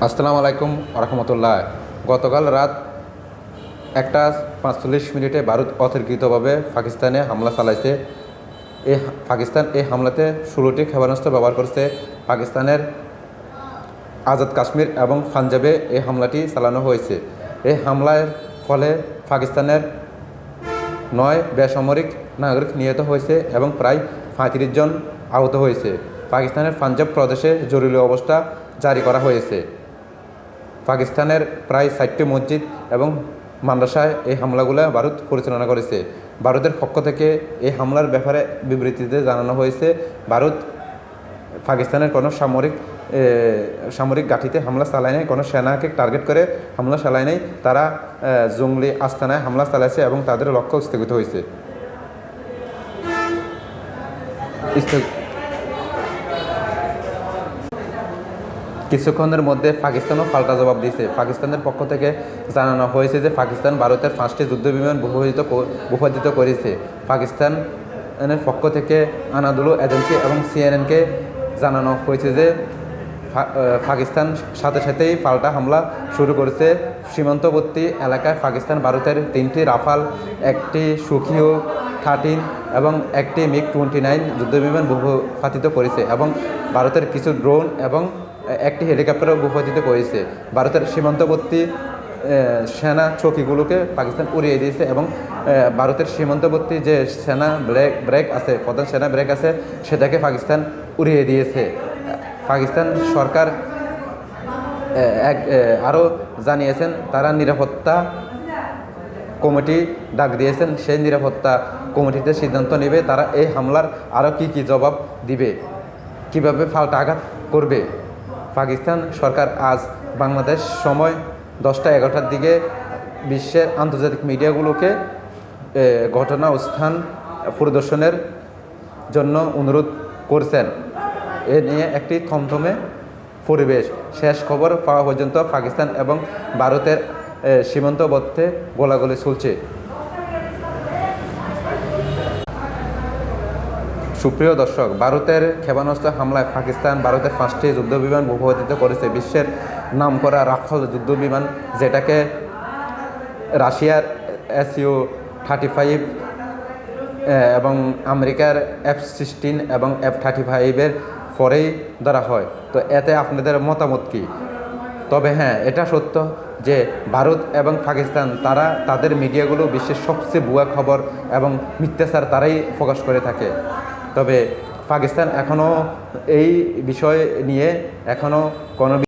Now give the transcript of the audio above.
আসসালামু আলাইকুম রহমতুল্লাহ। গতকাল রাত 1:45 ভারত অতর্কিতভাবে পাকিস্তানে হামলা চালাইছে। পাকিস্তান এই হামলাতে 16টি ক্ষেপণাস্ত্র ব্যবহার করছে। পাকিস্তানের আজাদ কাশ্মীর এবং পাঞ্জাবে এই হামলাটি চালানো হয়েছে। এই হামলার ফলে পাকিস্তানের 9 বেসামরিক নাগরিক নিহত হয়েছে এবং প্রায় 35 জন আহত হয়েছে। পাকিস্তানের পাঞ্জাব প্রদেশে জরুরি অবস্থা জারি করা হয়েছে। পাকিস্তানের প্রায় 60টি মসজিদ এবং মাদ্রাসায় এই হামলাগুলো ভারত পরিচালনা করেছে। ভারতের পক্ষ থেকে এই হামলার ব্যাপারে বিবৃতিতে জানানো হয়েছে, ভারত পাকিস্তানের কোনো সামরিক ঘাঁটিতে হামলা চালায় নাই, কোনো সেনাকে টার্গেট করে হামলা চালায় নাই। তারা জঙ্গলি আস্তানায় হামলা চালাইছে এবং তাদের লক্ষ্য স্থগিত হয়েছে। কিছুক্ষণের মধ্যে পাকিস্তানও পাল্টা জবাব দিয়েছে। পাকিস্তানের পক্ষ থেকে জানানো হয়েছে যে পাকিস্তান ভারতের 5টি যুদ্ধবিমান ভূপাতিত করেছে। পাকিস্তানের পক্ষ থেকে আনাদুলু এজেন্সি এবং সিএনএনকে জানানো হয়েছে যে পাকিস্তান সাথেই পাল্টা হামলা শুরু করেছে। সীমান্তবর্তী এলাকায় পাকিস্তান ভারতের 3টি রাফাল, একটি সুখিও 13 এবং একটি MiG-29 যুদ্ধবিমান ভূপাতিত করেছে এবং ভারতের কিছু ড্রোন এবং একটি হেলিকপ্টারও ভূপাতিত করেছে। ভারতের সীমান্তবর্তী সেনা চৌকিগুলোকে পাকিস্তান উড়িয়ে দিয়েছে এবং ভারতের সীমান্তবর্তী যে সেনা ব্রেক আছে, প্রধান সেনা ব্রেক আছে, সেটাকে পাকিস্তান উড়িয়ে দিয়েছে। পাকিস্তান সরকার আরও জানিয়েছেন তারা নিরাপত্তা কমিটি ডাক দিয়েছেন। সেই নিরাপত্তা কমিটিতে সিদ্ধান্ত নেবে তারা এই হামলার আরও কী জবাব দিবে, কিভাবে পাল্টা আঘাত করবে। পাকিস্তান সরকার আজ বাংলাদেশ সময় 10টা-11টার দিকে বিশ্বের আন্তর্জাতিক মিডিয়াগুলোকে ঘটনাস্থান পরিদর্শনের জন্য অনুরোধ করছেন। এ নিয়ে একটি থমথমে পরিবেশ। শেষ খবর পাওয়া পর্যন্ত পাকিস্তান এবং ভারতের সীমান্তবর্তী গোলাগুলি চলছে। সুপ্রিয় দর্শক, ভারতের ক্ষেপণাস্ত্র হামলায় পাকিস্তান ভারতের 5টি যুদ্ধবিমান ভূপাতিত করেছে। বিশ্বের নামকরা রাফাল যুদ্ধবিমান, যেটাকে রাশিয়ার Su-35 এবং আমেরিকার F-16 এবং F-35 পরেই ধরা হয়। তো এতে আপনাদের মতামত কী? তবে হ্যাঁ, এটা সত্য যে ভারত এবং পাকিস্তান তারা তাদের মিডিয়াগুলো বিশ্বের সবচেয়ে ভুয়া খবর এবং মিথ্যাচার তারাই প্রকাশ করে থাকে। তবে পাকিস্তান এখনও এই বিষয় নিয়ে কোনো